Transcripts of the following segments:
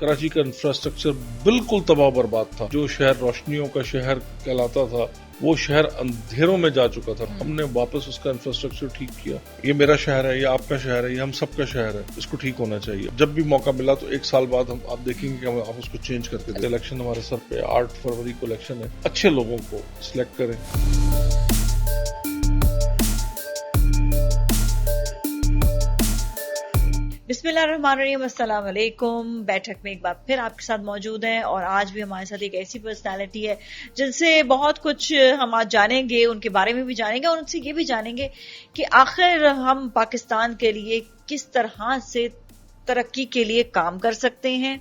کراچی کا انفراسٹرکچر بالکل تباہ برباد تھا. جو شہر روشنیوں کا شہر کہلاتا تھا وہ شہر اندھیروں میں جا چکا تھا. ہم نے واپس اس کا انفراسٹرکچر ٹھیک کیا. یہ میرا شہر ہے, یہ آپ کا شہر ہے, یہ ہم سب کا شہر ہے, اس کو ٹھیک ہونا چاہیے. جب بھی موقع ملا تو 1 سال بعد آپ دیکھیں گے کہ آپ اس کو چینج کر کے دیں. الیکشن ہمارے سر پہ 8 فروری کو الیکشن ہے. اچھے لوگوں کو سلیکٹ کریں. بسم اللہ الرحمن الرحیم. السلام علیکم. بیٹھک میں ایک بار پھر آپ کے ساتھ موجود ہیں, اور آج بھی ہمارے ساتھ ایک ایسی پرسنالٹی ہے جن سے بہت کچھ ہم آج جانیں گے, ان کے بارے میں بھی جانیں گے, اور ان سے یہ بھی جانیں گے کہ آخر ہم پاکستان کے لیے کس طرح سے ترقی کے لیے کام کر سکتے ہیں.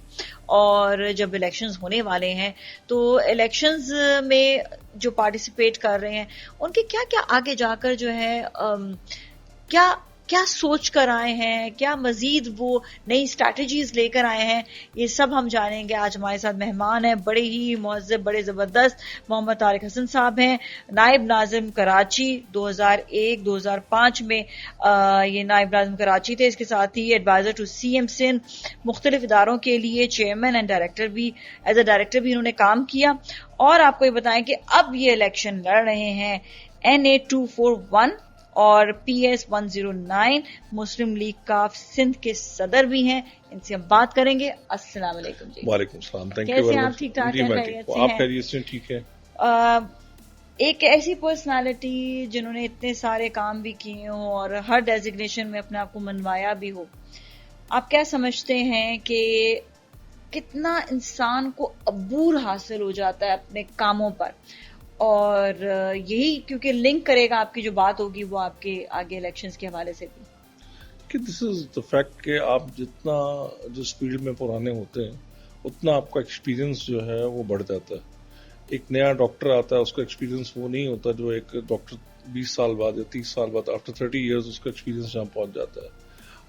اور جب الیکشنز ہونے والے ہیں تو الیکشنز میں جو پارٹیسپیٹ کر رہے ہیں ان کے کیا کیا آگے جا کر جو ہے کیا سوچ کر آئے ہیں, کیا مزید وہ نئی اسٹریٹجیز لے کر آئے ہیں, یہ سب ہم جانیں گے. آج ہمارے ساتھ مہمان ہیں, بڑے ہی مہذب, بڑے زبردست. محمد طارق حسن صاحب ہیں, نائب ناظم کراچی 2001-2005 میں یہ نائب ناظم کراچی تھے. اس کے ساتھ ہی ایڈوائزر ٹو سی ایم سندھ, مختلف اداروں کے لیے چیئرمین اینڈ ڈائریکٹر بھی, ایز اے ڈائریکٹر بھی انہوں نے کام کیا. اور آپ کو یہ بتائیں کہ اب یہ الیکشن لڑ رہے ہیں NA 241 اور PS 109, مسلم لیگ کاف سندھ کے صدر بھی ہیں. ان سے ہم بات کریں گے. السلام علیکم جی. وعلیکم السلام. کیسے ہیں آپ؟ ٹھیک ٹھاک ہیں؟ خیریت سے ہیں؟ آپ خیریت سے ٹھیک ہے. ایک ایسی پرسنالٹی جنہوں نے اتنے سارے کام بھی کیے ہوں اور ہر ڈیزگنیشن میں اپنے آپ کو منوایا بھی ہو, آپ کیا سمجھتے ہیں کہ کتنا انسان کو عبور حاصل ہو جاتا ہے اپنے کاموں پر؟ اور یہی کیونکہ لنک کرے گا آپ کی جو بات ہوگی وہ آپ کے آگے الیکشنز کے حوالے سے بھی, کہ دس از دا فیکٹ کہ آپ جتنا جس فیلڈ میں پرانے ہوتے ہیں اتنا آپ کا ایکسپیرینس جو ہے وہ بڑھ جاتا ہے. ایک نیا ڈاکٹر آتا ہے, اس کا ایکسپیرینس وہ نہیں ہوتا جو ایک ڈاکٹر 20 سال بعد یا 30 سال بعد آفٹر 30 ایئرز اس کا ایکسپیرینس جہاں پہنچ جاتا ہے.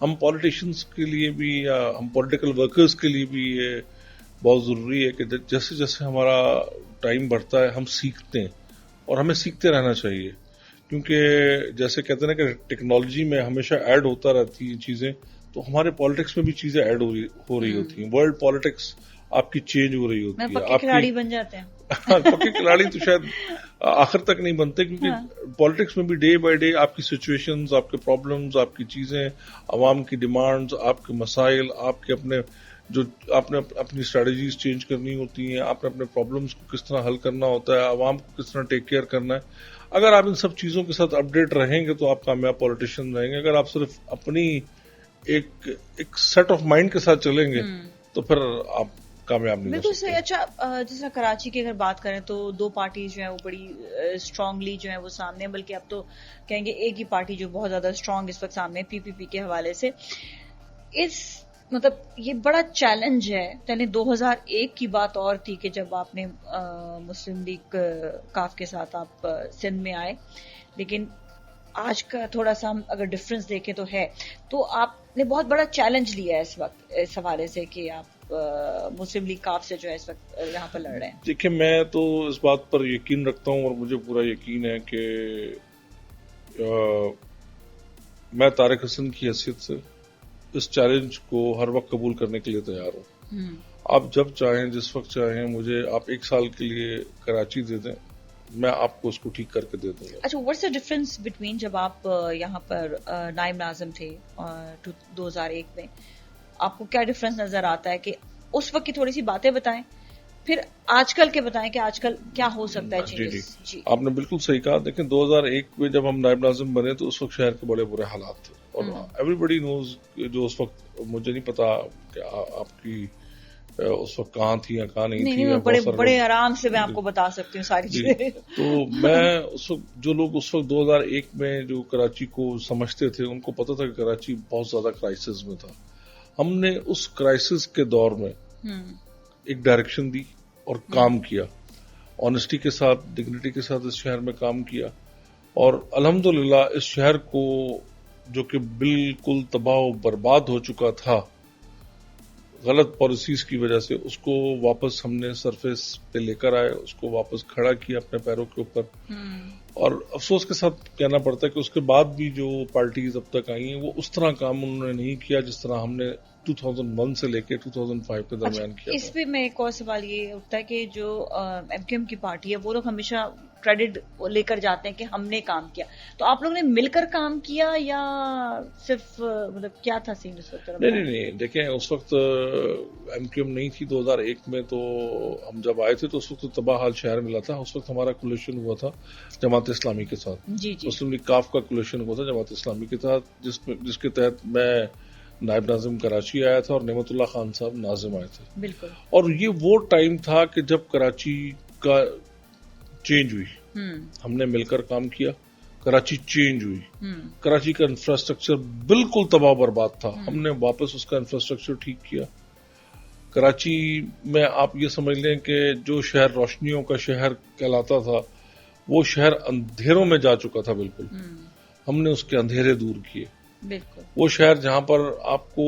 ہم پالیٹیشینس کے لیے بھی یا ہم پولیٹیکل ورکرز کے لیے بھی یہ بہت ضروری ہے کہ جیسے جیسے ہمارا ٹائم بڑھتا ہے ہم سیکھتے ہیں, اور ہمیں سیکھتے رہنا چاہیے. کیونکہ جیسے کہتے ہیں نا کہ ٹیکنالوجی میں ہمیشہ ایڈ ہوتا رہتی ہیں چیزیں, تو ہمارے پالیٹکس میں بھی چیزیں ایڈ ہو رہی ہوتی ہیں. ورلڈ پالیٹکس آپ کی چینج ہو رہی ہوتی ہے. پکے کھلاڑی بن جاتے ہیں. پکے کھلاڑی تو شاید آخر تک نہیں بنتے, کیونکہ پالیٹکس میں بھی ڈے بائی ڈے آپ کی سچویشنز, آپ کے پرابلمز, آپ کی چیزیں, عوام کی ڈیمانڈز, آپ کے مسائل, آپ کے اپنے جو آپ نے اپنی اسٹریٹجیز چینج کرنی ہوتی ہیں, آپ نے اپنے پرابلمز کو کس طرح حل کرنا ہوتا ہے, عوام کو کس طرح ٹیک کیئر کرنا ہے. اگر آپ ان سب چیزوں کے ساتھ اپڈیٹ رہیں گے تو آپ کامیاب پولیٹیشین رہیں گے. اگر آپ صرف اپنی ایک سیٹ آف مائنڈ کے ساتھ چلیں گے تو پھر آپ کامیاب نہیں ہو بالکل سکتے. صحیح. اچھا, جس طرح کراچی کی اگر بات کریں تو 2 پارٹیز جو ہیں وہ بڑی اسٹرانگلی جو ہیں وہ سامنے, بلکہ اب تو کہیں گے ایک ہی پارٹی جو بہت زیادہ اسٹرانگ اس وقت سامنے, PPP کے حوالے سے. مطلب یہ بڑا چیلنج ہے. پہلے 2001 کی بات اور تھی کہ جب آپ نے مسلم لیگ کاف کے ساتھ آپ سندھ میں آئے, لیکن آج کا تھوڑا سا ہم اگر ڈفرنس دیکھیں تو ہے, تو آپ نے بہت بڑا چیلنج لیا ہے اس وقت اس حوالے سے کہ آپ مسلم لیگ کاف سے جو ہے اس وقت یہاں پر لڑ رہے ہیں. دیکھیں, میں تو اس بات پر یقین رکھتا ہوں اور مجھے پورا یقین ہے کہ میں طارق حسن کی حیثیت سے اس چیلنج کو ہر وقت قبول کرنے کے لیے تیار ہوں. آپ جب چاہیں, جس وقت چاہیں, مجھے آپ 1 سال کے لیے کراچی دے دیں, میں آپ کو اس کو ٹھیک کر کے دے دوں گا. اچھا, واٹس دا ڈفرنس بٹوین جب آپ یہاں پر نائب ناظم تھے 2001 میں, آپ کو کیا ڈفرنس نظر آتا ہے؟ کہ اس وقت کی تھوڑی سی باتیں بتائیں, پھر آج کل کے بتائیں کہ آج کل کیا ہو سکتا ہے چینجز. جی, آپ نے بالکل صحیح کہا. دیکھیں, 2001 میں جب ہم نائب ناظم بنے تو اس وقت شہر کے بڑے برے حالات تھے, اور ایوری بڈی نوز جو اس وقت, مجھے نہیں پتا کہ آپ کی اس وقت کہاں تھی یا کہاں نہیں تھی. بڑے آرام سے میں آپ کو بتا سکتی ہوں ساری چیزیں. تو میں اس وقت, جو لوگ اس وقت 2001 میں جو کراچی کو سمجھتے تھے ان کو پتا تھا کہ کراچی بہت زیادہ کرائسس میں تھا. ہم نے اس کرائسس کے دور میں ایک ڈائریکشن دی اور کام کیا, آنیسٹی کے ساتھ, ڈگنیٹی کے ساتھ اس شہر میں کام کیا, اور الحمدللہ اس شہر کو جو کہ بالکل تباہ و برباد ہو چکا تھا غلط پالیسیز کی وجہ سے, اس کو واپس ہم نے سرفیس پہ لے کر آئے, اس کو واپس کھڑا کیا اپنے پیروں کے اوپر. اور افسوس کے ساتھ کہنا پڑتا ہے کہ اس کے بعد بھی جو پارٹیز اب تک آئی ہیں وہ اس طرح کام انہوں نے نہیں کیا جس طرح ہم نے 2001 سے لے کے 2005 کے درمیان کیا اس تھا. پہ میں ایک اور سوال یہ اٹھتا ہے کہ جو ایم کیو ایم کی پارٹی ہے وہ لوگ ہمیشہ کریڈٹ لے کر جاتے ہیں کہ ہم نے کام کیا، تو آپ لوگوں نے مل کر کام کیا یا صرف مطلب کیا تھا سین اس وقت؟ نہیں دیکھیں اس وقت ایم کیو ایم نہیں تھی 2001 میں، تو ہم جب آئے تھے تو اس وقت تباہ حال شہر ملا تھا. اس وقت ہمارا کولیشن ہوا تھا جماعت اسلامی کے ساتھ، جی مسلم لیگ کاف کا کولیشن ہوا تھا جماعت اسلامی کے ساتھ، جس کے تحت میں نائب ناظم کراچی آیا تھا اور نعمت اللہ خان صاحب ناظم آئے تھے. بالکل. اور یہ وہ ٹائم تھا کہ جب کراچی کا چینج ہوئی، ہم نے مل کر کام کیا، کراچی چینج ہوئی. کراچی کا انفراسٹرکچر بالکل تباہ برباد تھا، ہم نے واپس اس کا انفراسٹرکچر ٹھیک کیا. کراچی میں آپ یہ سمجھ لیں کہ جو شہر روشنیوں کا شہر کہلاتا تھا وہ شہر اندھیروں میں جا چکا تھا. بالکل ہم نے اس کے اندھیرے دور کیے. بالکل. وہ شہر جہاں پر آپ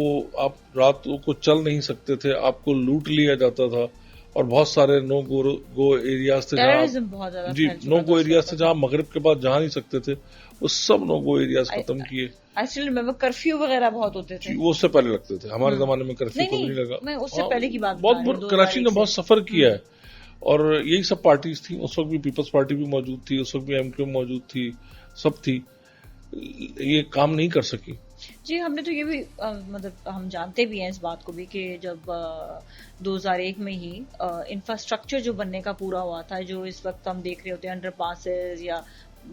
راتوں کو چل نہیں سکتے تھے، آپ کو لوٹ لیا جاتا تھا، اور بہت سارے نو گو ایریاز تھے جی نو گو ایریاز تھے جہاں مغرب کے بعد جا نہیں سکتے تھے، وہ سب نو گو ایریاز ختم کیے. کرفیو وغیرہ بہت ہوتے تھے، وہ اس سے پہلے لگتے تھے، ہمارے زمانے میں کرفیو کبھی نہیں لگا. میں اس سے پہلے کی بات بہت کراچی نے بہت سفر کیا ہے، اور یہی سب پارٹیز تھیں. اس وقت بھی پیپلز پارٹی بھی موجود تھی، اس وقت بھی ایم کیو ایم موجود تھی، سب تھی، یہ کام نہیں کر سکی. جی ہم نے تو یہ بھی مطلب ہم جانتے بھی ہیں اس بات کو بھی کہ جب 2001 میں ہی انفراسٹرکچر جو بننے کا پورا ہوا تھا، جو اس وقت ہم دیکھ رہے ہوتے ہیں انڈر پاسز یا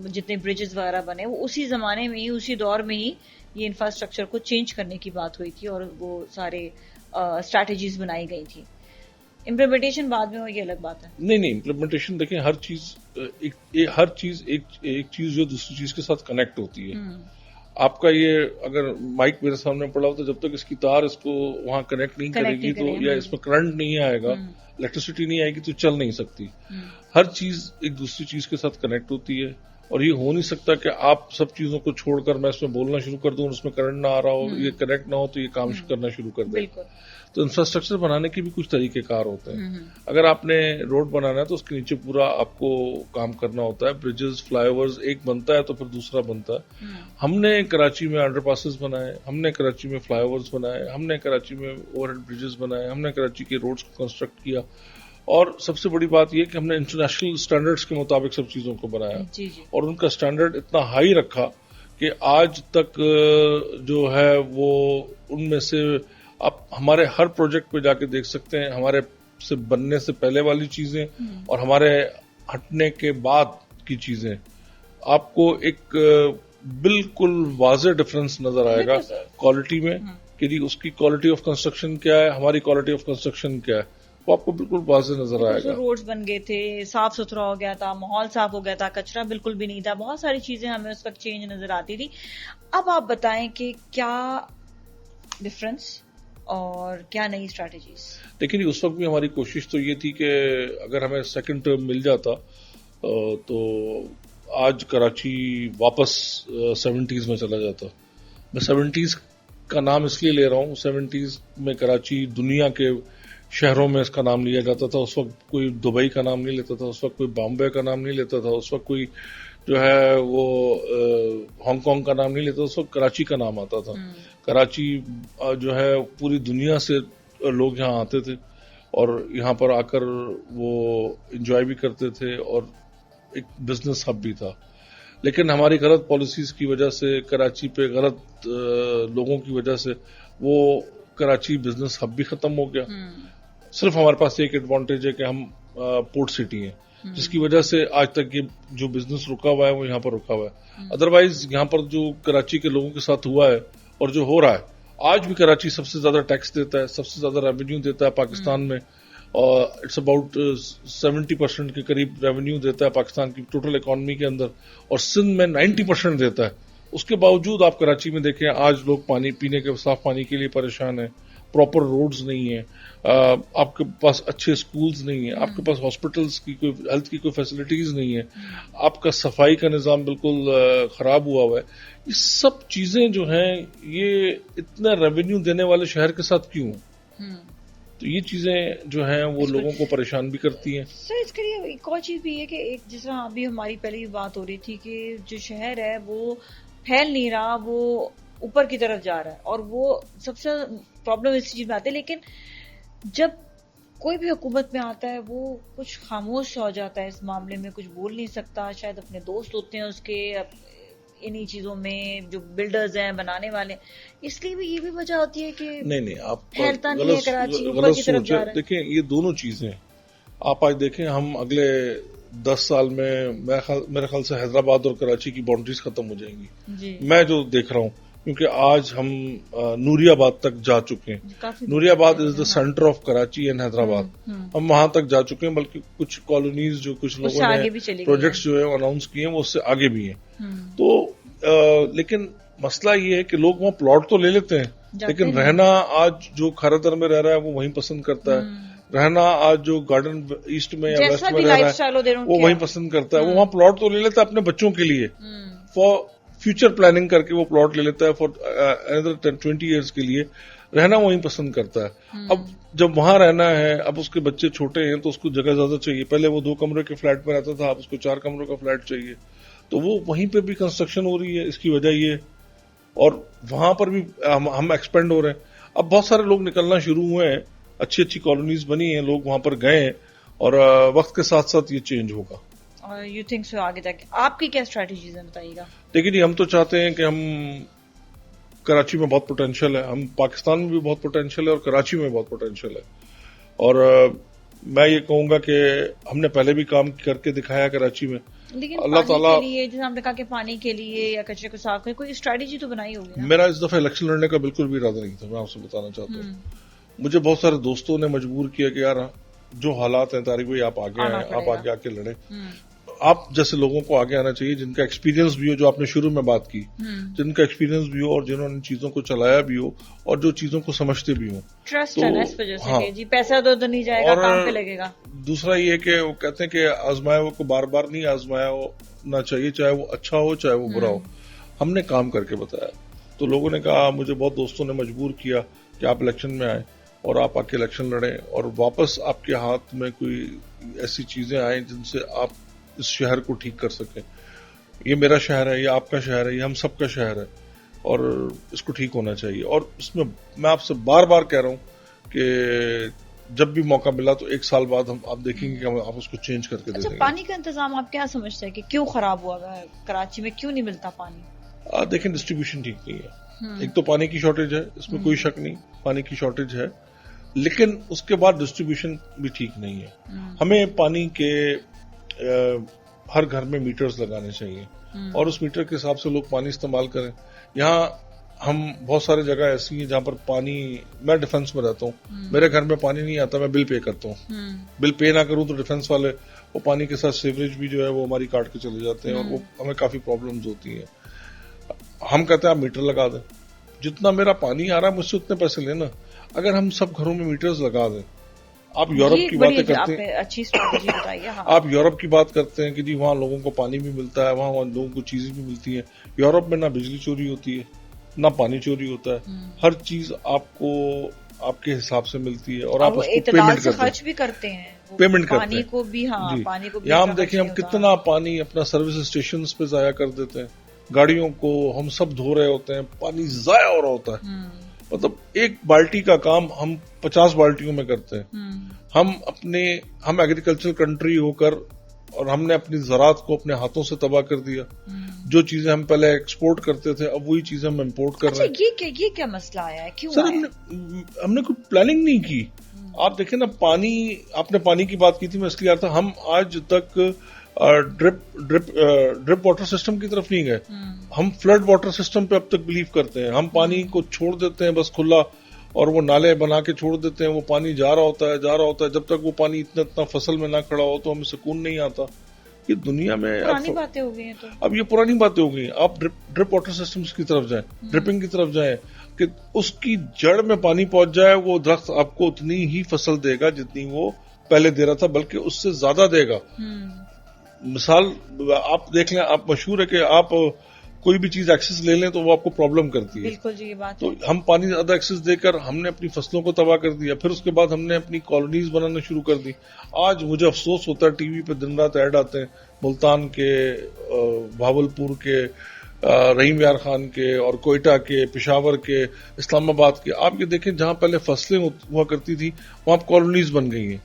جتنے بریجز وغیرہ بنے، وہ اسی زمانے میں ہی اسی دور میں ہی یہ انفراسٹرکچر کو چینج کرنے کی بات ہوئی تھی اور وہ سارے اسٹریٹجیز بنائی گئی تھی. امپلیمنٹیشن بعد میں ہوئی، یہ الگ بات ہے. نہیں امپلیمنٹیشن دیکھیں، ہر چیز ایک چیز جو دوسری چیز کے ساتھ کنیکٹ ہوتی ہے. آپ کا یہ اگر مائک میرے سامنے پڑا ہو تو جب تک اس کی تار اس کو وہاں کنیکٹ نہیں کرے گی تو، یا اس میں کرنٹ نہیں آئے گا، الیکٹریسٹی نہیں آئے گی تو چل نہیں سکتی. ہر چیز ایک دوسری چیز کے ساتھ کنیکٹ ہوتی ہے، اور یہ ہو نہیں سکتا کہ آپ سب چیزوں کو چھوڑ کر میں اس میں بولنا شروع کر دوں اور اس میں کرنٹ نہ آ رہا ہو، یہ کنیکٹ نہ ہو تو یہ کام کرنا شروع کر دے. تو انفراسٹرکچر بنانے کے بھی کچھ طریقہ کار ہوتے ہیں. اگر آپ نے روڈ بنانا ہے تو اس کے نیچے پورا آپ کو کام کرنا ہوتا ہے. بریجز، فلائی اوورز ایک بنتا ہے تو پھر دوسرا بنتا ہے. ہم نے کراچی میں انڈر پاسز بنائے، ہم نے کراچی میں فلائی اوورز بنائے، ہم نے کراچی میں اوور ہیڈ بریجز بنائے، ہم نے کراچی کے روڈز کو کنسٹرکٹ کیا، اور سب سے بڑی بات یہ کہ ہم نے انٹرنیشنل اسٹینڈرڈز کے مطابق سب چیزوں کو بنایا. اور ان کا اسٹینڈرڈ اتنا ہائی رکھا کہ آج تک جو ہے وہ ان میں سے آپ ہمارے ہر پروجیکٹ پہ جا کے دیکھ سکتے ہیں، ہمارے سے بننے سے پہلے والی چیزیں اور ہمارے ہٹنے کے بعد کی چیزیں، آپ کو ایک بالکل واضح ڈفرنس نظر آئے گا کوالٹی میں، کہ اس کی کوالٹی آف کنسٹرکشن کیا ہے، ہماری کوالٹی آف کنسٹرکشن کیا ہے، وہ آپ کو بالکل واضح نظر آئے گا. روڈز بن گئے تھے، صاف ستھرا ہو گیا تھا، ماحول صاف ہو گیا تھا، کچرا بالکل بھی نہیں تھا، بہت ساری چیزیں ہمیں اس وقت چینج نظر آتی تھی. اب آپ بتائیں کہ کیا ڈفرنس اور کیا نئی اسٹریٹجیز؟ لیکن اس وقت بھی ہماری کوشش تو یہ تھی کہ اگر ہمیں سیکنڈ ٹرم مل جاتا تو آج کراچی واپس 70s میں چلا جاتا. میں 70s کا نام اس لیے لے رہا ہوں، 70s میں کراچی دنیا کے شہروں میں اس کا نام لیا جاتا تھا. اس وقت کوئی دبئی کا نام نہیں لیتا تھا، اس وقت کوئی بامبے کا نام نہیں لیتا تھا، اس وقت کوئی جو ہے وہ ہانگ کانگ کا نام نہیں لیتا، اس وقت کراچی کا نام آتا تھا. کراچی جو ہے پوری دنیا سے لوگ یہاں آتے تھے اور یہاں پر آ کر وہ انجوائے بھی کرتے تھے اور ایک بزنس ہب بھی تھا. لیکن ہماری غلط پالیسیز کی وجہ سے، کراچی پہ غلط لوگوں کی وجہ سے، وہ کراچی بزنس ہب بھی ختم ہو گیا. صرف ہمارے پاس ایک ایڈوانٹیج ہے کہ ہم پورٹ سٹی ہیں، جس کی وجہ سے آج تک یہ جو بزنس رکا ہوا ہے وہ یہاں پر رکا ہوا ہے. ادروائز یہاں پر جو کراچی کے لوگوں کے ساتھ ہوا ہے اور جو ہو رہا ہے، آج بھی کراچی سب سے زیادہ ٹیکس دیتا ہے، سب سے زیادہ ریونیو دیتا ہے پاکستان میں، اور اٹس اباؤٹ 70% کے قریب ریونیو دیتا ہے پاکستان کی ٹوٹل اکانومی کے اندر، اور سندھ میں 90% دیتا ہے. اس کے باوجود آپ کراچی میں دیکھیں آج لوگ پانی پینے کے صاف پانی کے لیے پریشان ہیں، پراپر روڈز نہیں ہیں، آپ کے پاس اچھے سکولز نہیں ہیں، آپ کے پاس ہاسپٹلز کی کوئی ہیلتھ کی کوئی فیسلٹیز نہیں ہے، آپ کا صفائی کا نظام بالکل خراب ہوا ہوا ہے. یہ سب چیزیں جو ہیں یہ اتنا ریونیو دینے والے شہر کے ساتھ کیوں؟ تو یہ چیزیں جو ہیں وہ لوگوں کو پریشان بھی کرتی ہیں. سر اس کے لیے ایک اور چیز بھی ہے کہ ایک جس طرح ابھی ہماری پہلی بات ہو رہی تھی کہ جو شہر ہے وہ پھیل نہیں رہا، وہ اوپر کی طرف جا رہا ہے, اور وہ سب سے پرابلم اس چیز میں آتی ہے. لیکن جب کوئی بھی حکومت میں آتا ہے وہ کچھ خاموش ہو جاتا ہے اس معاملے میں, کچھ بول نہیں سکتا. شاید اپنے دوست ہوتے ہیں اس کے انہی چیزوں میں, جو بلڈرز ہیں, بنانے والے, اس لیے بھی یہ بھی وجہ ہوتی ہے کہ نہیں آپ پھیلتا نہیں ہے کراچی, اوپر کی طرف جا رہا ہے. دیکھیں یہ دونوں چیزیں آپ آج دیکھیں, ہم اگلے 10 سال میں میرے خیال سے حیدرآباد اور کراچی کی باؤنڈریز ختم ہو جائیں گی جی, میں جو دیکھ رہا ہوں, کیونکہ آج ہم نوری آباد تک جا چکے ہیں. Nooriabad is the centre of Karachi and Hyderabad. ہم وہاں تک جا چکے ہیں, بلکہ کچھ کالونیز جو کچھ لوگوں نے پروجیکٹس جو ہے اناؤنس کیے ہیں وہ اس سے آگے بھی ہیں. تو لیکن مسئلہ یہ ہے کہ لوگ وہاں پلاٹ تو لے لیتے ہیں, لیکن رہنا آج جو کھارا میں رہ رہا ہے وہ وہیں پسند کرتا ہے. رہنا آج جو گارڈن ایسٹ میں یا ویسٹ میں رہ رہا ہے وہ وہیں پسند کرتا ہے. وہ وہاں پلاٹ تو لے لیتا ہے اپنے بچوں کے لیے, فار فیوچر پلاننگ کر کے وہ پلاٹ لے لیتا ہے فار another 20 ایئرس کے لیے. رہنا وہیں پسند کرتا ہے. اب جب وہاں رہنا ہے, اب اس کے بچے چھوٹے ہیں تو اس کو جگہ زیادہ چاہیے. پہلے وہ 2 کمرے کے فلیٹ میں رہتا تھا, اب اس کو 4 کمروں کا فلیٹ چاہیے. تو وہ وہیں پہ بھی کنسٹرکشن ہو رہی ہے, اس کی وجہ یہ, اور وہاں پر بھی ہم ایکسپینڈ ہو رہے ہیں. اب بہت سارے لوگ نکلنا شروع ہوئے ہیں, اچھی اچھی کالونیز بنی ہیں, لوگ وہاں پر گئے ہیں, اور وقت کے ساتھ ساتھ یہ چینج ہوگا. یو تھنک سو آگے تک آپ کی کیا اسٹریٹجیز ہیں بتائیے گا؟ دیکھیے جی, ہم تو چاہتے ہیں کہ ہم کراچی میں بہت پوٹینشیل ہے, ہم پاکستان میں بھی بہت پوٹینشیل ہے اور کراچی میں بہت پوٹینشیل ہے. اور میں یہ کہوں گا کہ ہم نے پہلے بھی کام کر کے دکھایا کراچی میں. لیکن اللہ تعالیٰ کے لیے, جیسے ہم نے کہا کہ پانی کے لیے یا کچرے کو صاف کرنے, کوئی اسٹریٹجی تو بنائی ہوگی. میرا اس دفعہ الیکشن لڑنے کا بالکل بھی ارادہ نہیں تھا, میں آپ سے بتانا چاہتا ہوں. مجھے بہت سارے دوستوں نے مجبور کیا کہ یار جو حالات ہیں طارق بھائی آپ آگے آئیں, آپ آگے آ کے لڑیں. آپ جیسے لوگوں کو آگے آنا چاہیے جن کا ایکسپیرینس بھی ہو, جو آپ نے شروع میں بات کی, جن کا ایکسپیرینس بھی ہو اور جنہوں نے چیزوں کو چلایا بھی ہو اور جو چیزوں کو سمجھتے بھی ہوں. ٹرسٹ ہے نا اس وجہ سے کہ جی پیسہ تو نہیں جائے گا, کام پہ لگے گا. دوسرا یہ کہ وہ کہتے ہیں کہ آزمایا ہوا کو بار بار نہیں آزمایا ہونا چاہیے, چاہے وہ اچھا ہو چاہے وہ برا ہو. ہم نے کام کر کے بتایا, تو لوگوں نے کہا, مجھے بہت دوستوں نے مجبور کیا کہ آپ الیکشن میں آئیں اور آپ آ کے الیکشن لڑیں, اور واپس آپ کے ہاتھ میں کوئی ایسی چیزیں آئیں جن سے آپ اس شہر کو ٹھیک کر سکیں. یہ میرا شہر ہے, یہ آپ کا شہر ہے, یہ ہم سب کا شہر ہے, اور اس کو ٹھیک ہونا چاہیے. اور اس میں میں آپ سے بار بار کہہ رہا ہوں کہ جب بھی موقع ملا تو 1 سال بعد آپ دیکھیں گے کہ آپ اس کو چینج کر کے دے دیں گے. پانی کا انتظام آپ کیا سمجھتے ہیں کہ کیوں خراب ہوا ہے کراچی میں, کیوں نہیں ملتا پانی؟ دیکھیں ڈسٹریبیوشن ٹھیک نہیں ہے. ایک تو پانی کی شارٹیج ہے, اس میں کوئی شک نہیں, پانی کی شارٹیج ہے, لیکن اس کے بعد ڈسٹریبیوشن بھی ٹھیک نہیں ہے. ہمیں پانی کے ہر گھر میں میٹرز لگانے چاہیے, اور اس میٹر کے حساب سے لوگ پانی استعمال کریں. یہاں ہم بہت سارے جگہ ایسی ہیں جہاں پر پانی, میں ڈیفنس میں رہتا ہوں, میرے گھر میں پانی نہیں آتا, میں بل پے کرتا ہوں. بل پے نہ کروں تو ڈیفنس والے وہ پانی کے ساتھ سیوریج بھی جو ہے وہ ہماری کاٹ کے چلے جاتے ہیں, اور وہ ہمیں کافی پرابلمز ہوتی ہیں. ہم کہتے ہیں آپ میٹر لگا دیں, جتنا میرا پانی آ رہا ہے مجھ سے اتنے پیسے لینا. اگر ہم سب گھروں میں میٹرز لگا دیں, آپ یورپ کی باتیں کرتے ہیں, اچھی اسٹریٹجی بتائیے. آپ یورپ کی بات کرتے ہیں کہ جی وہاں لوگوں کو پانی بھی ملتا ہے, وہاں لوگوں کو چیزیں بھی ملتی ہیں. یورپ میں نہ بجلی چوری ہوتی ہے, نہ پانی چوری ہوتا ہے, ہر چیز آپ کو آپ کے حساب سے ملتی ہے, اور آپ اس کو پیمنٹ خرچ بھی کرتے ہیں, پیمنٹ کرتے ہیں. پانی کو بھی, ہاں پانی کو بھی. یہاں ہم دیکھیں ہم کتنا پانی اپنا سروس اسٹیشن پہ ضائع کر دیتے ہیں, گاڑیوں کو ہم سب دھو رہے ہوتے ہیں, پانی ضائع ہو رہا ہوتا ہے. مطلب 1 بالٹی کا کام ہم 50 بالٹیوں میں کرتے ہیں. ہم ایگریکلچر کنٹری ہو کر, اور ہم نے اپنی زراعت کو اپنے ہاتھوں سے تباہ کر دیا. جو چیزیں ہم پہلے ایکسپورٹ کرتے تھے اب وہی چیزیں ہم امپورٹ کر رہے ہیں. یہ کیا مسئلہ آیا ہے, کیوں سر ہم نے کوئی پلاننگ نہیں کی. آپ دیکھیں نا, پانی, آپ نے پانی کی بات کی تھی, میں اس لیے آ رہا تھا, ہم آج تک ڈرپ واٹر سسٹم کی طرف نہیں گئے. ہم فلڈ واٹر سسٹم پہ اب تک بلیو کرتے ہیں. ہم پانی کو چھوڑ دیتے ہیں بس کھلا, اور وہ نالے بنا کے چھوڑ دیتے ہیں, وہ پانی جا رہا ہوتا ہے. جب تک وہ پانی اتنا فصل میں نہ کھڑا ہو تو ہمیں سکون نہیں آتا. یہ دنیا میں پرانی باتیں ہو گئی ہیں. تو اب یہ پرانی باتیں ہو گئی ہیں. آپ ڈرپ واٹر سسٹمز کی طرف جائیں, ڈرپنگ کی طرف جائیں, کہ اس کی جڑ میں پانی پہنچ جائے, وہ درخت آپ کو اتنی ہی فصل دے گا جتنی وہ پہلے دے رہا تھا, بلکہ اس سے زیادہ دے گا. مثال آپ دیکھ لیں, آپ مشہور ہے کہ آپ کوئی بھی چیز ایکسس لے لیں تو وہ آپ کو پرابلم کرتی ہے. بالکل جی, یہ بات تو ہم پانی زیادہ ایکسس دے کر ہم نے اپنی فصلوں کو تباہ کر دیا. پھر اس کے بعد ہم نے اپنی کالونیز بنانا شروع کر دی. آج مجھے افسوس ہوتا ہے, ٹی وی پہ دن رات ایڈ آتے ہیں, ملتان کے, بھاولپور کے, رحیم یار خان کے اور کوئٹہ کے، پشاور کے، اسلام آباد کے، آپ یہ دیکھیں جہاں پہلے فصلیں ہوا کرتی تھی وہاں اب کالونیز بن گئی ہیں.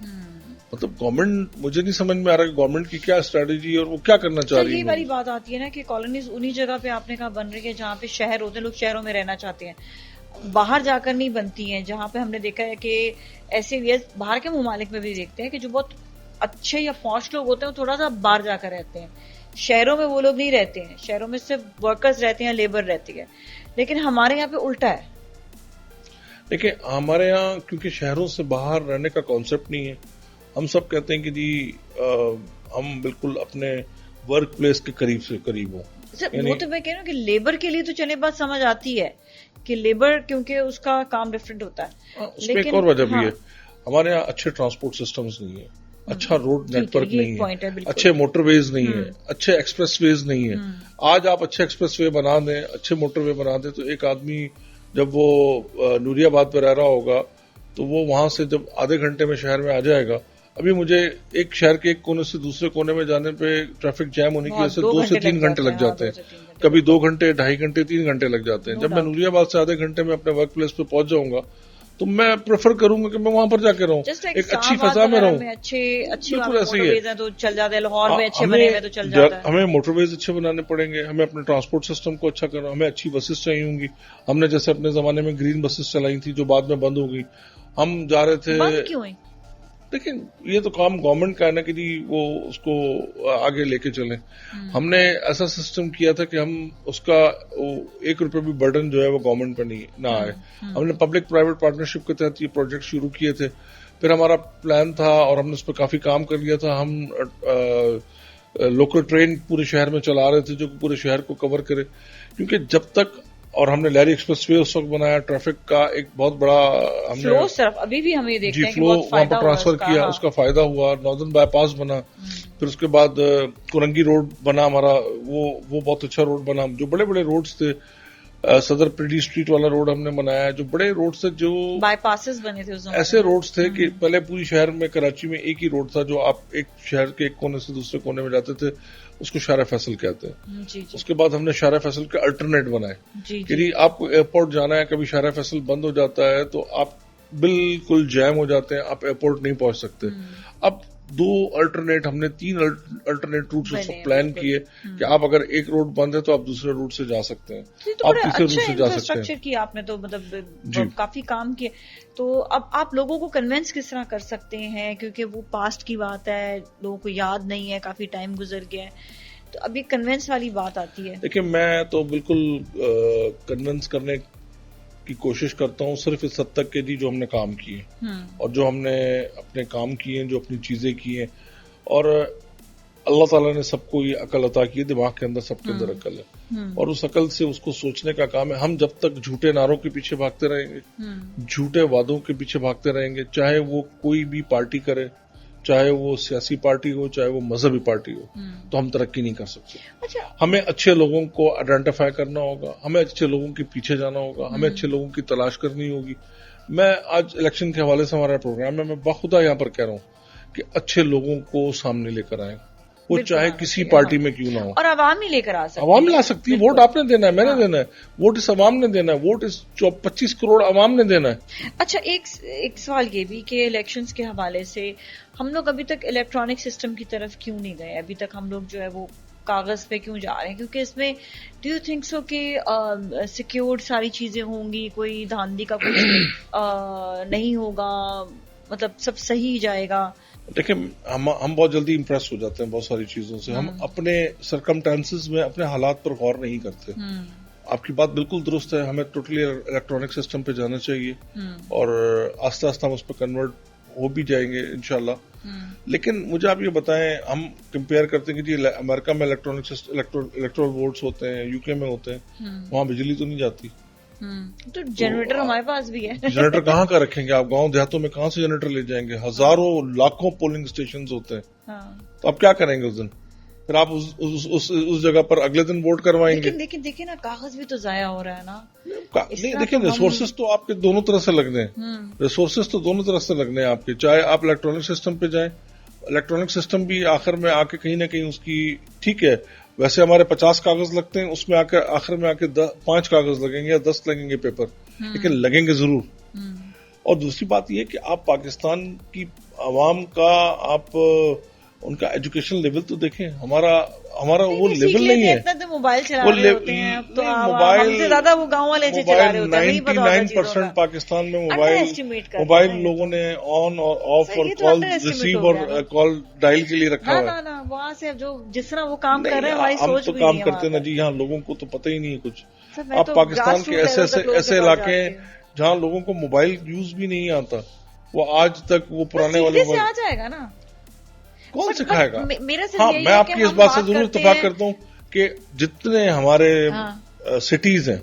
مطلب گورنمنٹ، مجھے نہیں سمجھ میں آ رہا کہ گورنمنٹ کی کیا اسٹریٹجی ہے اور وہ کیا کرنا چاہ رہی ہے. یہ والی بات آتی ہے نا کہ کالونیز انہی جگہ پہ آپ نے کہا بن رہی ہے جہاں پہ شہر ہوتے ہیں، لوگ شہروں میں رہنا چاہتے ہیں، باہر جا کر نہیں بنتی ہیں. جہاں پہ ہم نے دیکھا ہے کہ ایسے باہر کے ممالک میں بھی دیکھتے ہیں کہ جو بہت اچھے یا پوش لوگ ہوتے ہیں وہ تھوڑا سا باہر جا کر رہتے ہیں. شہروں میں وہ لوگ نہیں رہتے ہیں، شہروں میں صرف ورکرز رہتے ہیں، لیبر رہتی ہے. لیکن ہمارے یہاں پہ الٹا ہے. دیکھیں ہمارے یہاں کیونکہ شہروں سے باہر رہنے کا کانسیپٹ نہیں ہے، ہم سب کہتے ہیں کہ جی ہم بالکل اپنے ورک پلیس کے قریب سے قریب ہوں. وہ تو میں کہہ رہا ہوں کہ لیبر کے لیے تو چلے بات سمجھ آتی ہے کہ لیبر کیونکہ اس کا کام ڈفرینٹ ہوتا ہے. اس میں ایک اور وجہ بھی ہے، ہمارے یہاں اچھے ٹرانسپورٹ سسٹمز نہیں ہیں، اچھا روڈ نیٹ ورک نہیں ہے، اچھے موٹر ویز نہیں ہے، اچھے ایکسپریس ویز نہیں ہے. آج آپ اچھے ایکسپریس وے بنا دیں، اچھے موٹر وے بنا دیں تو ایک آدمی جب وہ نوری آباد پہ رہ رہا ہوگا تو وہ وہاں سے جب آدھے گھنٹے میں شہر میں آ جائے گا. ابھی مجھے ایک شہر کے ایک کونے سے دوسرے کونے میں جانے پہ ٹریفک جیم ہونے کی وجہ سے 2 سے 3 گھنٹے لگ جاتے ہیں، کبھی 2 گھنٹے، 2.5 گھنٹے، 3 گھنٹے لگ جاتے ہیں. جب میں نوری آباد سے آدھے گھنٹے میں اپنے ورک پلیس پہ پہنچ جاؤں گا تو میں پریفر کروں گا کہ میں وہاں پر جا کے رہوں، ایک اچھی فضا میں رہوں. بالکل ایسے ہی ہے. تو چل جاتے ہیں، لاہور میں اچھے بنے ہوئے تو چل جاتا ہے. ہمیں موٹر ویز اچھے بنانے پڑیں گے، ہمیں اپنے ٹرانسپورٹ سسٹم کو اچھا کرنا، ہمیں اچھی بسز چاہیے ہوں گی. ہم نے جیسے اپنے زمانے میں گرین بسز چلائی تھی جو بعد میں بند ہو گئی. ہم جا رہے تھے، دیکھیں یہ تو کام گورنمنٹ کا ہے نا کہ جی وہ اس کو آگے لے کے چلیں. ہم نے ایسا سسٹم کیا تھا کہ ہم اس کا 1 روپے بھی برڈن جو ہے وہ گورنمنٹ پہ نہ آئے. ہم نے پبلک پرائیویٹ پارٹنرشپ کے تحت یہ پروجیکٹ شروع کیے تھے. پھر ہمارا پلان تھا اور ہم نے اس پہ کافی کام کر لیا تھا. ہم لوکل ٹرین پورے شہر میں چلا رہے تھے جو پورے شہر کو کور کرے، کیونکہ جب تک، اور ہم نے لہری ایکسپریس وے اس وقت بنایا، ٹریفک کا ایک بہت بڑا ہم نے ابھی بھی ہمیں دیکھتے ہیں کہ فلو وہاں پر ٹرانسفر کیا، اس کا فائدہ ہوا. ناردرن بائی پاس بنا، پھر اس کے بعد کورنگی روڈ بنا ہمارا، وہ بہت اچھا روڈ بنا. جو بڑے بڑے روڈز تھے، صدر پریڈی اسٹریٹ والا روڈ ہم نے بنایا، جو بڑے روڈ تھے، جو بائی پاسز بنے تھے، ایسے روڈز تھے کہ پہلے پوری شہر میں کراچی میں ایک ہی روڈ تھا جو آپ ایک شہر کے ایک کونے سے دوسرے کونے میں جاتے تھے، اس کو شارع فیصل کہتے ہیں. اس کے بعد ہم نے شارع فیصل کے الٹرنیٹ بنائے کہ آپ کو ایئرپورٹ جانا ہے، کبھی شارع فیصل بند ہو جاتا ہے تو آپ بالکل جیم ہو جاتے ہیں، آپ ایئرپورٹ نہیں پہنچ سکتے. اب 2 الٹرنیٹ، ہم نے 3 الٹرنیٹ روٹ پلان کیے کہ آپ اگر ایک روڈ بند ہے تو آپ دوسرے روٹ سے جا سکتے ہیں، آپ تیسرے روٹ سے جا سکتے ہیں. کیا آپ نے تو مطلب کافی کام کیے. تو اب آپ لوگوں کو کنوینس کس طرح کر سکتے ہیں، کیونکہ وہ پاسٹ کی بات ہے، لوگوں کو یاد نہیں ہے، کافی ٹائم گزر گیا ہے، تو ابھی کنوینس والی بات آتی ہے. دیکھیں میں تو بالکل کنوینس کرنے کی کوشش کرتا ہوں صرف اس حد تک کہ جی جو ہم نے کام کیے اور جو ہم نے اپنے کام کیے ہیں، جو اپنی چیزیں کی ہیں، اور اللہ تعالیٰ نے سب کو یہ عقل عطا کی ہے، دماغ کے اندر سب کے اندر عقل ہے، اور اس عقل سے اس کو سوچنے کا کام ہے. ہم جب تک جھوٹے نعروں کے پیچھے بھاگتے رہیں گے، جھوٹے وعدوں کے پیچھے بھاگتے رہیں گے، چاہے وہ کوئی بھی پارٹی کرے، چاہے وہ سیاسی پارٹی ہو، چاہے وہ مذہبی پارٹی ہو، تو ہم ترقی نہیں کر سکتے. ہمیں اچھے لوگوں کو آئیڈینٹیفائی کرنا ہوگا، ہمیں اچھے لوگوں کے پیچھے جانا ہوگا، ہمیں اچھے لوگوں کی تلاش کرنی ہوگی. میں آج الیکشن کے حوالے سے ہمارا پروگرام ہے، میں بخدا یہاں پر کہہ رہا ہوں کہ اچھے لوگوں کو سامنے لے کر آئیں، وہ چاہے کسی پارٹی میں کیوں نہ ہو. اور عوام ہی لے کر آ سکتی ہے، عوام لا سکتی ہے. ووٹ آپ نے دینا ہے، میں نے دینا ہے، ووٹ اس عوام نے دینا ہے، ووٹ اس 25 کروڑ عوام نے دینا ہے. اچھا ایک سوال یہ بھی کہ الیکشنز کے حوالے سے ہم لوگ ابھی تک الیکٹرانک سسٹم کی طرف کیوں نہیں گئے؟ ابھی تک ہم لوگ جو ہے وہ کاغذ پہ کیوں جا رہے ہیں؟ کیونکہ اس میں ڈو یو تھنک سو کہ سیکیورڈ ساری چیزیں ہوں گی، کوئی دھاندلی کا کچھ نہیں ہوگا، مطلب سب صحیح جائے گا؟ دیکھیں ہم بہت جلدی امپریس ہو جاتے ہیں بہت ساری چیزوں سے، ہم اپنے سرکمٹانسز میں اپنے حالات پر غور نہیں کرتے. آپ کی بات بالکل درست ہے، ہمیں ٹوٹلی الیکٹرانک سسٹم پہ جانا چاہیے اور آہستہ آہستہ ہم اس پہ کنورٹ ہو بھی جائیں گے انشاءاللہ. لیکن مجھے آپ یہ بتائیں، ہم کمپیئر کرتے ہیں کہ جی امریکہ میں الیکٹرول ووٹس ہوتے ہیں، یو کے میں ہوتے ہیں، وہاں بجلی تو نہیں جاتی، تو جنریٹر ہمارے پاس بھی ہے. جنریٹر کہاں کا رکھیں گے آپ؟ گاؤں دیہاتوں میں کہاں سے جنریٹر لے جائیں گے؟ ہزاروں لاکھوں پولنگ اسٹیشنز ہوتے ہیں، تو آپ کیا کریں گے اس دن؟ پھر آپ اس جگہ پر اگلے دن ووٹ کروائیں گے. لیکن دیکھیں نا، کاغذ بھی تو ضائع ہو رہا ہے نا. نہیں دیکھیں، ریسورسز تو آپ کے دونوں طرح سے لگنے ہیں، ریسورسز تو دونوں طرح سے لگنے ہیں آپ کے. چاہے آپ الیکٹرانک سسٹم پہ جائیں، الیکٹرانک سسٹم بھی آخر میں آ کے کہیں نہ کہیں اس کی ٹھیک ہے، ویسے ہمارے 50 کاغذ لگتے ہیں، اس میں آخر میں 5 کاغذ لگیں گے یا 10 لگیں گے پیپر، لیکن لگیں گے ضرور. اور دوسری بات یہ کہ آپ پاکستان کی عوام کا آپ ان کا ایجوکیشن لیول تو دیکھیں، ہمارا وہ لیول نہیں ہے. موبائل چلا رہے ہوتے ہیں اب تو ہم سے زیادہ وہ گاؤں والے چلا رہے ہوتے ہیں. 99% پاکستان میں موبائل لوگوں نے آن اور آف اور کال ریسیو اور کال ڈائل کے لیے رکھا ہوا ہے. وہاں سے جو جس طرح وہ کام کر رہے ہیں ہماری سوچ بھی نہیں ہے. ہم تو کام کرتے نا جی، یہاں لوگوں کو تو پتہ ہی نہیں ہے کچھ. اب پاکستان کے ایسے علاقے ہیں جہاں لوگوں کو موبائل یوز بھی نہیں آتا، وہ آج تک وہ پرانے والے آ جائے گا نا، کون سکھائے گا؟ ہاں، میں آپ کی اس بات سے ضرور اتفاق کرتا ہوں کہ جتنے ہمارے سٹیز ہیں،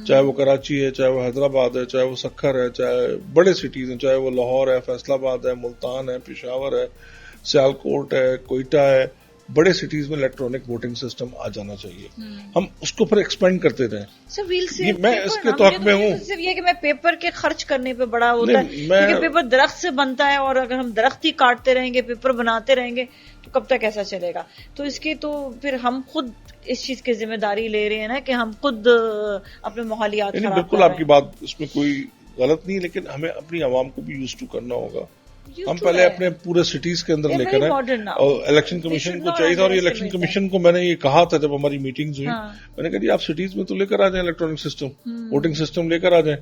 چاہے وہ کراچی ہے، چاہے وہ حیدرآباد ہے، چاہے وہ سکھر ہے، چاہے بڑے سٹیز ہیں، چاہے وہ لاہور ہے، فیصل آباد ہے، ملتان ہے، پشاور ہے، سیالکوٹ ہے، کوئٹہ ہے، بڑے سٹیز میں الیکٹرانک ووٹنگ سسٹم آ جانا چاہیے. ہم اس کو پھر ایکسپینڈ کرتے رہیں. میں اس کے توقع میں ہوں. صرف یہ کہ میں پیپر کے خرچ کرنے پہ بڑا ہوتا ہے، کیونکہ پیپر درخت سے بنتا ہے، اور اگر ہم درخت ہی کاٹتے رہیں گے، پیپر بناتے رہیں گے تو کب تک ایسا چلے گا؟ تو اس کی تو پھر ہم خود اس چیز کی ذمہ داری لے رہے ہیں نا کہ ہم خود اپنے ماحولیات خراب. بالکل آپ کی بات اس میں کوئی غلط نہیں، لیکن ہمیں اپنی عوام کو بھی یوز ٹو کرنا ہوگا. ہم پہلے اپنے پورے سٹیز کے اندر لے کر اور الیکشن کمیشن کو چاہیے تھا، اور یہ الیکشن کمیشن کو میں نے یہ کہا تھا جب ہماری میٹنگز ہوئی، میں نے کہا جی آپ سٹیز میں تو لے کر آ جائیں الیکٹرانک سسٹم، ووٹنگ سسٹم لے کر آ جائیں،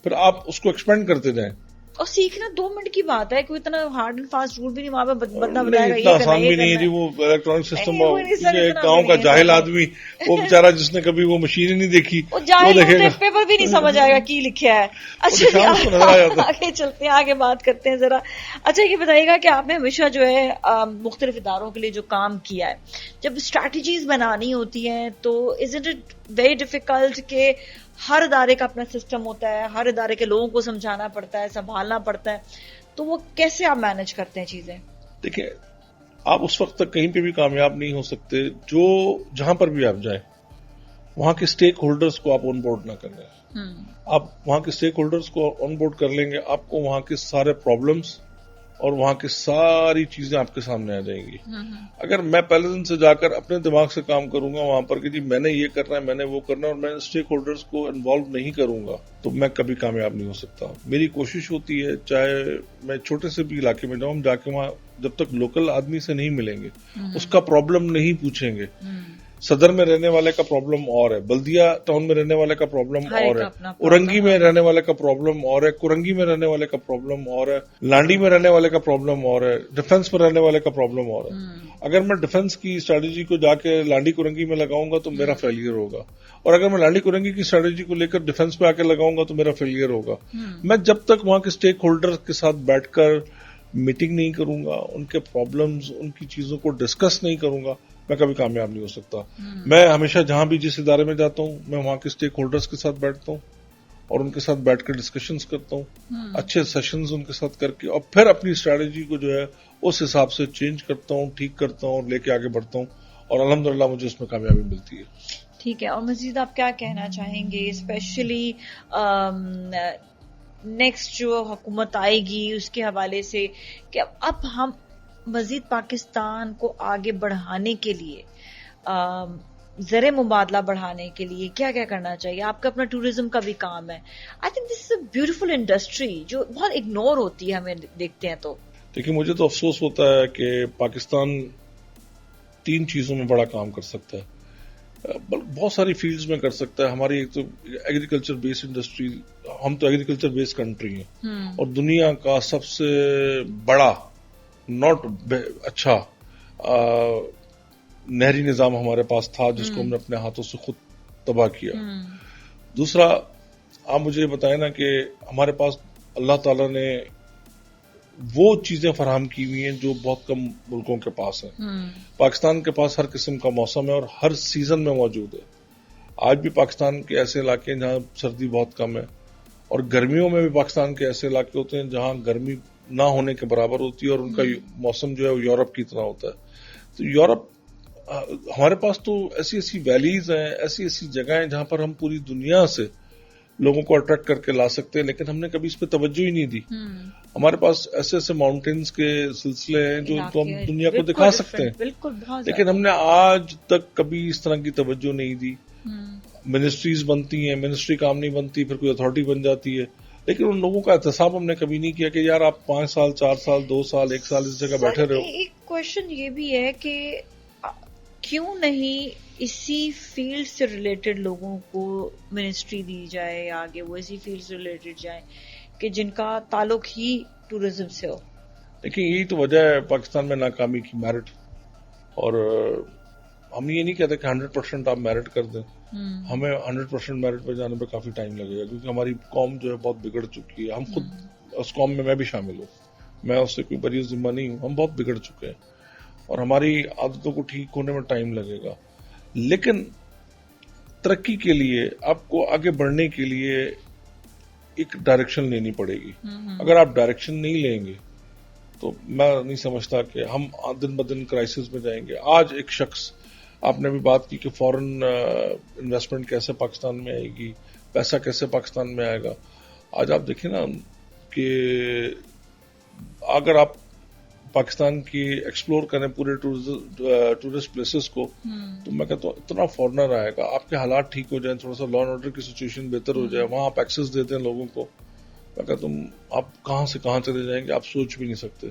پھر آپ اس کو ایکسپینڈ کرتے جائیں. اور سیکھنا 2 منٹ کی بات ہے، کوئی اتنا ہارڈ اینڈ فاسٹ رول بھی نہیں وہاں پہ بندہ بتائے گا. اتنا آسان بھی نہیں ہے جی وہ الیکٹرانک سسٹم. گاؤں کا جاہل آدمی، وہ بیچارہ جس نے کبھی وہ مشین ہی نہیں دیکھی، وہ دیکھے گا پیپر بھی نہیں سمجھ آئے گا کی لکھا ہے. اچھا آگے چلتے ہیں، آگے بات کرتے ہیں ذرا. اچھا یہ بتائیے گا کہ آپ نے ہمیشہ جو ہے مختلف اداروں کے لیے جو کام کیا ہے، جب اسٹریٹجیز بنانی ہوتی ہیں تو isn't it very difficult کہ ہر ادارے کا اپنا سسٹم ہوتا ہے، ہر ادارے کے لوگوں کو سمجھانا پڑتا ہے، سنبھالنا پڑتا ہے، تو وہ کیسے آپ مینج کرتے ہیں چیزیں؟ دیکھیں، آپ اس وقت تک کہیں پہ بھی کامیاب نہیں ہو سکتے جو جہاں پر بھی آپ جائیں وہاں کے اسٹیک ہولڈرز کو آپ آن بورڈ نہ کر لیں. آپ وہاں کے اسٹیک ہولڈرز کو آن بورڈ کر لیں گے، آپ کو وہاں کے سارے پرابلمس اور وہاں کی ساری چیزیں آپ کے سامنے آ جائیں گی. اگر میں پہلے دن سے جا کر اپنے دماغ سے کام کروں گا وہاں پر کہ جی میں نے یہ کرنا ہے، میں نے وہ کرنا ہے، اور میں اسٹیک ہولڈرز کو انوالو نہیں کروں گا، تو میں کبھی کامیاب نہیں ہو سکتا. میری کوشش ہوتی ہے چاہے میں چھوٹے سے بھی علاقے میں جاؤں، ہم جا کے وہاں جب تک لوکل آدمی سے نہیں ملیں گے، اس کا پرابلم نہیں پوچھیں گے. صدر میں رہنے والے کا پرابلم اور ہے، بلدیہ ٹاؤن میں رہنے والے کا پرابلم اور ہے، اورنگی میں رہنے والے کا پرابلم اور ہے، کرنگی میں رہنے والے کا پرابلم اور ہے، لانڈی میں رہنے والے کا پرابلم اور ہے، ڈیفنس میں رہنے والے کا پرابلم اور ہے. اگر میں ڈیفنس کی اسٹریٹجی کو جا کے لانڈی کرنگی میں لگاؤں گا تو میرا فیلئر ہوگا، اور اگر میں لانڈی کرنگی کی اسٹریٹجی کو لے کر ڈیفنس پہ آ کے لگاؤں گا تو میرا فیلئر ہوگا. میں جب تک وہاں کے اسٹیک ہولڈر کے ساتھ بیٹھ کر میٹنگ نہیں کروں گا، ان کے پرابلمز، ان کی چیزوں کو ڈسکس نہیں کروں گا، میں کبھی کامیاب نہیں ہو سکتا. میں ہمیشہ جہاں بھی جس ادارے میں جاتا ہوں میں وہاں کے اسٹیک ہولڈرز کے ساتھ بیٹھتا ہوں اور ان کے ساتھ بیٹھ کر ڈسکشنز کرتا ہوں، اچھے سیشنز ان کے ساتھ کر کے، اور پھر اپنی اسٹریٹجی کو جو ہے اس حساب سے چینج کرتا ہوں، ٹھیک کرتا ہوں اور لے کے آگے بڑھتا ہوں، اور الحمدللہ مجھے اس میں کامیابی ملتی ہے. ٹھیک ہے. اور مزید آپ کیا کہنا چاہیں گے اسپیشلی نیکسٹ جو حکومت آئے گی اس کے حوالے سے، کہ اب ہم مزید پاکستان کو آگے بڑھانے کے لیے، زر مبادلہ بڑھانے کے لیے کیا کیا کرنا چاہیے؟ آپ کا اپنا ٹورزم کا بھی کام ہے. I think this is a beautiful industry جو بہت اگنور ہوتی ہے، ہمیں دیکھتے ہیں تو. دیکھیں، مجھے تو افسوس ہوتا ہے کہ پاکستان 3 چیزوں میں بڑا کام کر سکتا ہے، بہت ساری فیلڈز میں کر سکتا ہے. ہماری ایک تو ایگریکلچر بیس انڈسٹری، ہم تو ایگریکلچر بیس کنٹری ہیں، اور دنیا کا سب سے بڑا اچھا نہری نظام ہمارے پاس تھا جس کو ہم نے اپنے ہاتھوں سے خود تباہ کیا. دوسرا، آپ مجھے یہ بتائیں نا کہ ہمارے پاس اللہ تعالیٰ نے وہ چیزیں فراہم کی ہوئی ہیں جو بہت کم ملکوں کے پاس ہیں. پاکستان کے پاس ہر قسم کا موسم ہے اور ہر سیزن میں موجود ہے. آج بھی پاکستان کے ایسے علاقے ہیں جہاں سردی بہت کم ہے، اور گرمیوں میں بھی پاکستان کے ایسے علاقے ہوتے ہیں جہاں گرمی نہ ہونے کے برابر ہوتی ہے، اور ان کا موسم جو ہے وہ یورپ کی طرح ہوتا ہے. تو یورپ، ہمارے پاس تو ایسی ایسی ویلیز ہیں، ایسی ایسی جگہیں ہیں جہاں پر ہم پوری دنیا سے لوگوں کو اٹریکٹ کر کے لا سکتے ہیں، لیکن ہم نے کبھی اس پہ توجہ ہی نہیں دی. ہمارے پاس ایسے ایسے ماؤنٹینز کے سلسلے ہیں جو تو ہم دنیا کو دکھا سکتے ہیں، بالکل، لیکن ہم نے آج تک کبھی اس طرح کی توجہ نہیں دی. منسٹریز بنتی ہیں، منسٹری کام نہیں بنتی، پھر کوئی اتھارٹی بن جاتی ہے، لیکن ان لوگوں کا احتساب ہم نے کبھی نہیں کیا کہ یار آپ 5 سال 4 سال 2 سال 1 سال اس جگہ بیٹھے رہو. ایک کوشچن یہ بھی ہے کہ کیوں نہیں اسی فیلڈ سے ریلیٹڈ لوگوں کو منسٹری دی جائے یا آگے وہ اسی فیلڈ سے ریلیٹڈ جائیں کہ جن کا تعلق ہی ٹورزم سے ہو. دیکھیں یہی تو وجہ ہے پاکستان میں ناکامی کی، میرٹ. اور ہم یہ نہیں کہتے کہ 100% آپ میرٹ کر دیں، ہمیں 100% میرٹ پہ جانے پہ کافی ٹائم لگے گا، کیونکہ ہماری قوم جو ہے بہت بگڑ چکی ہے. ہم خود اس قوم میں بھی شامل ہوں، میں اس سے کوئی بری ذمہ نہیں ہوں. ہم بہت بگڑ چکے ہیں اور ہماری عادتوں کو ٹھیک ہونے میں ٹائم لگے گا. لیکن ترقی کے لیے آپ کو آگے بڑھنے کے لیے ایک ڈائریکشن لینی پڑے گی. اگر آپ ڈائریکشن نہیں لیں گے تو میں نہیں سمجھتا کہ ہم دن بدن کرائسس میں جائیں گے. آج ایک شخص، آپ نے بھی بات کی کہ فورن انویسٹمنٹ کیسے پاکستان میں آئے گی، پیسہ کیسے پاکستان میں آئے گا. آج آپ دیکھیں نا کہ اگر آپ پاکستان کی ایکسپلور کریں پورے ٹورسٹ پلیسز کو، تو میں کہتا ہوں اتنا فورنر آئے گا. آپ کے حالات ٹھیک ہو جائیں، تھوڑا سا لا اینڈ آرڈر کی سچویشن بہتر ہو جائے، وہاں آپ ایکسیس دیتے ہیں لوگوں کو، میں کہتا ہوں آپ کہاں سے کہاں چلے جائیں گے آپ سوچ بھی نہیں سکتے.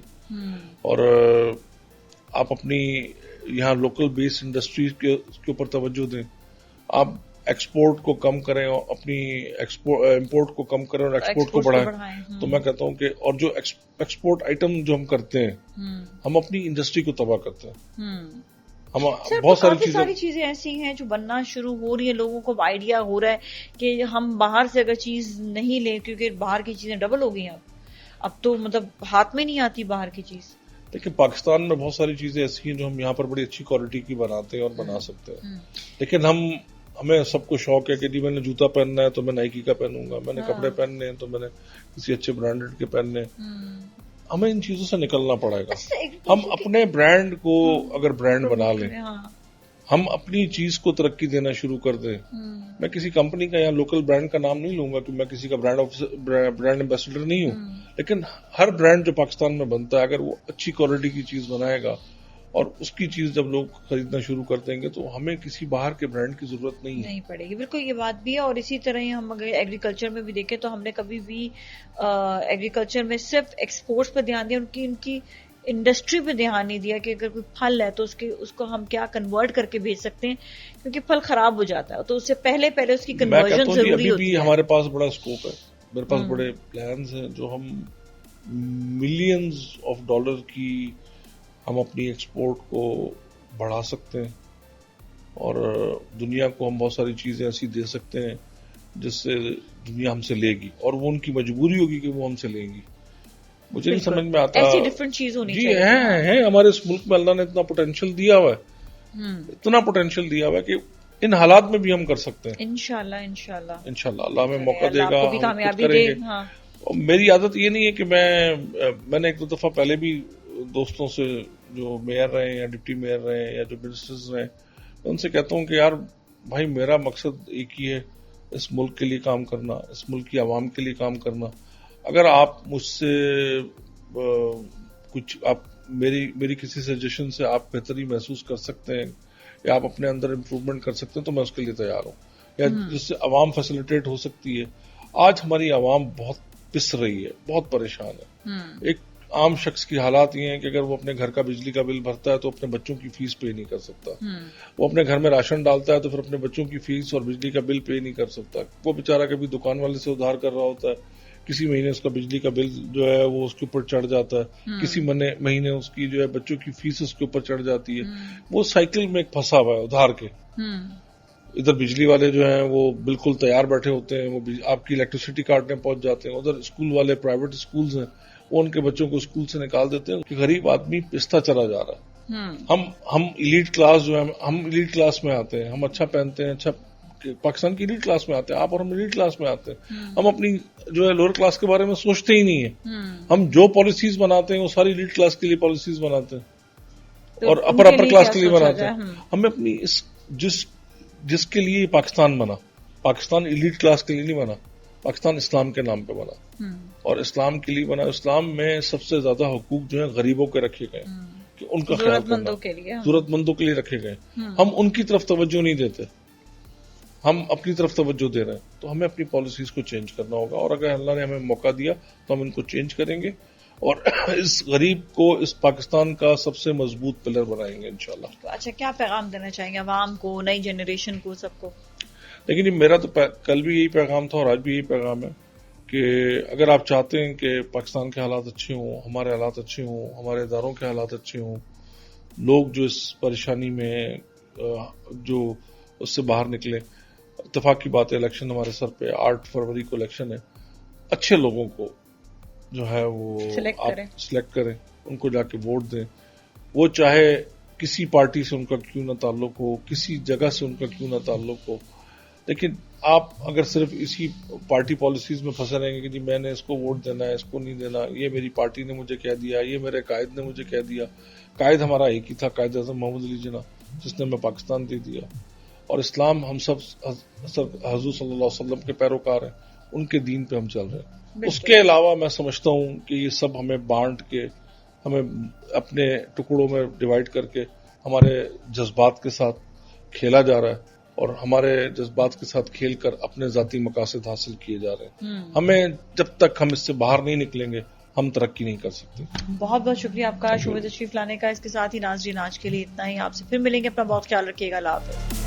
اور آپ اپنی یہاں لوکل بیس انڈسٹریز کے اوپر توجہ دیں. آپ ایکسپورٹ کو کم کریں اور اپنی امپورٹ کو کم کریں اور ایکسپورٹ کو بڑھائیں. تو میں کہتا ہوں کہ اور جو ایکسپورٹ آئٹم جو ہم کرتے ہیں، ہم اپنی انڈسٹری کو تباہ کرتے ہیں. ہم بہت ساری چیزیں ایسی ہیں جو بننا شروع ہو رہی ہیں، لوگوں کو آئیڈیا ہو رہا ہے کہ ہم باہر سے اگر چیز نہیں لیں، کیونکہ باہر کی چیزیں ڈبل ہو گئی ہیں اب تو مطلب ہاتھ میں نہیں آتی باہر کی چیز. لیکن پاکستان میں بہت ساری چیزیں ایسی ہیں جو ہم یہاں پر بڑی اچھی کوالٹی کی بناتے ہیں اور بنا سکتے ہیں. لیکن ہمیں سب کو شوق ہے کہ جی میں نے جوتا پہننا ہے تو میں نائکی کا پہنوں گا، میں نے کپڑے پہننے ہیں تو میں نے کسی اچھے برانڈڈ کے پہننے. ہمیں ان چیزوں سے نکلنا پڑے گا. ہم اپنے برانڈ کو اگر برانڈ بنا لیں، ہم اپنی چیز کو ترقی دینا شروع کر دیں. میں کسی کمپنی کا یا لوکل برانڈ کا نام نہیں لوں گا کہ میں کسی کا برانڈ ایمبیسڈر نہیں ہوں، لیکن ہر برانڈ جو پاکستان میں بنتا ہے اگر وہ اچھی کوالٹی کی چیز بنائے گا اور اس کی چیز جب لوگ خریدنا شروع کر دیں گے تو ہمیں کسی باہر کے برانڈ کی ضرورت نہیں پڑے گی. بالکل یہ بات بھی ہے. اور اسی طرح ہی ہم اگر ایگریکلچر میں بھی دیکھیں تو ہم نے کبھی بھی ایگریکلچر میں صرف ایکسپورٹس پہ دھیان دیا، ان کی انڈسٹری پہ دھیان نہیں دیا کہ اگر کوئی پھل ہے تو اس کو ہم کیا کنورٹ کر کے بھیج سکتے ہیں، کیونکہ پھل خراب ہو جاتا ہے تو اس سے پہلے اس کی کنورژن ضروری ہوتی ہے. ہمارے پاس بڑا اسکوپ ہے، میرے پاس بڑے پلانز ہیں جو ہم ملینز آف ڈالر کی ہم اپنی ایکسپورٹ کو بڑھا سکتے ہیں اور دنیا کو ہم بہت ساری چیزیں ایسی دے سکتے ہیں جس سے دنیا ہم سے لے گی، اور وہ ان کی مجبوری ہوگی کہ وہ ہم سے لیں گی. مجھے نہیں سمجھ میں آتا. ایسی ڈفرنٹ چیز ہونی چاہیے. جی ہیں ہمارے اس ملک میں اللہ نے اتنا پوٹینشیل دیا ہوا ہے، اتنا پوٹینشیل دیا ہوا ہے کہ ان حالات میں بھی ہم کر سکتے ہیں. انشاءاللہ اللہ ہمیں موقع دے گا، ہم کامیابی دیں گے. میری عادت یہ نہیں ہے کہ میں نے ایک دو دفعہ پہلے بھی دوستوں سے جو میئر رہے ہیں یا ڈپٹی میئر رہے ہیں یا جو منسٹرز رہے ہیں، میں ان سے کہتا ہوں کہ یار بھائی میرا مقصد ایک ہی ہے، اس ملک کے لیے کام کرنا، اس ملک کی عوام کے لیے کام کرنا. اگر آپ مجھ سے کچھ میری کسی سجیشن سے آپ بہتری محسوس کر سکتے ہیں یا آپ اپنے اندر امپروومنٹ کر سکتے ہیں تو میں اس کے لیے تیار ہوں، یا جس سے عوام فیسیلیٹیٹ ہو سکتی ہے. آج ہماری عوام بہت پس رہی ہے، بہت پریشان ہے. ایک عام شخص کی حالات یہ ہیں کہ اگر وہ اپنے گھر کا بجلی کا بل بھرتا ہے تو اپنے بچوں کی فیس پے نہیں کر سکتا. وہ اپنے گھر میں راشن ڈالتا ہے تو پھر اپنے بچوں کی فیس اور بجلی کا بل پے نہیں کر سکتا. وہ بیچارہ کبھی دکان والے سے ادھار کر رہا ہوتا ہے، کسی مہینے اس کا بجلی کا بل جو ہے وہ اس کے اوپر چڑھ جاتا ہے، کسی مہینے اس کی جو ہے بچوں کی فیس اس کے اوپر چڑھ جاتی ہے. وہ سائیکل میں ایک پھنسا ہوا ہے ادھار کے. ادھر بجلی والے جو ہیں وہ بالکل تیار بیٹھے ہوتے ہیں، وہ آپ کی الیکٹریسٹی کاٹنے پہنچ جاتے ہیں. ادھر اسکول والے پرائیویٹ اسکولز ہیں، وہ ان کے بچوں کو اسکول سے نکال دیتے ہیں کہ غریب آدمی پستا چلا جا رہا ہے. ہم ایلیٹ کلاس جو ہے ہم ایلیٹ کلاس میں آتے ہیں، ہم اچھا پہنتے ہیں، اچھا پاکستان کی ایلیٹ کلاس میں آتے ہیں، آپ اور ہم ایلیٹ کلاس میں آتے ہیں. ہم اپنی جو ہے لوور کلاس کے بارے میں سوچتے ہی نہیں ہیں. ہم جو پالیسیز بناتے ہیں وہ ساری ایلیٹ کلاس کے لیے پالیسیز بناتے ہیں اور اپر کلاس کے لیے بناتے ہیں. ہمیں اپنی جس کے لیے پاکستان بنا، پاکستان ایلیٹ کلاس کے لیے نہیں بنا. پاکستان اسلام کے نام پہ بنا اور اسلام کے لیے بنا. اسلام میں سب سے زیادہ حقوق جو ہیں غریبوں کے رکھے گئے کہ ان کا خیال کرنا, ضرورت مندوں کے لیے رکھے گئے. ہم ان کی طرف توجہ نہیں دیتے, ہم اپنی طرف توجہ دے رہے ہیں. تو ہمیں اپنی پالیسیز کو چینج کرنا ہوگا, اور اگر اللہ نے ہمیں موقع دیا تو ہم ان کو چینج کریں گے اور اس غریب کو اس پاکستان کا سب سے مضبوط پلر بنائیں گے انشاءاللہ. اچھا, کیا پیغام دینا چاہیں گے عوام کو, نئی جنریشن کو, سب کو؟ لیکن میرا تو کل بھی یہی پیغام تھا اور آج بھی یہی پیغام ہے کہ اگر آپ چاہتے ہیں کہ پاکستان کے حالات اچھے ہوں, ہمارے حالات اچھے ہوں, ہمارے اداروں کے حالات اچھے ہوں, لوگ جو اس پریشانی میں جو اس سے باہر نکلیں. اتفاق کی بات ہے الیکشن ہمارے سر پہ 8 فروری کو الیکشن ہے. اچھے لوگوں کو جو ہے وہ سلیکٹ کریں, ان کو جا کے ووٹ دیں. وہ چاہے کسی پارٹی سے ان کا کیوں نہ تعلق ہو, کسی جگہ سے ان کا کیوں نہ تعلق ہو, لیکن آپ اگر صرف اسی پارٹی پالیسیز میں پھنسے رہیں گے کہ جی میں نے اس کو ووٹ دینا ہے, اس کو نہیں دینا, یہ میری پارٹی نے مجھے کہہ دیا, یہ میرے قائد نے مجھے کہہ دیا. قائد ہمارا ایک ہی تھا, قائد اعظم محمد علی جناح, جس نے ہمیں پاکستان دے دیا. اور اسلام ہم سب حضور صلی اللہ علیہ وسلم کے پیروکار ہیں, ان کے دین پہ ہم چل رہے ہیں. اس کے علاوہ میں سمجھتا ہوں کہ یہ سب ہمیں بانٹ کے, ہمیں اپنے ٹکڑوں میں ڈیوائیڈ کر کے ہمارے جذبات کے ساتھ کھیلا جا رہا ہے, اور ہمارے جذبات کے ساتھ کھیل کر اپنے ذاتی مقاصد حاصل کیے جا رہے ہیں. ہمیں جب تک ہم اس سے باہر نہیں نکلیں گے ہم ترقی نہیں کر سکتے. بہت بہت شکریہ آپ کا شعبہ تشریف لانے کا. اس کے ساتھ ہی ناظرین آج کے لیے اتنا ہی. آپ سے پھر ملیں گے, اپنا بہت خیال رکھیے گا. اللہ حافظ.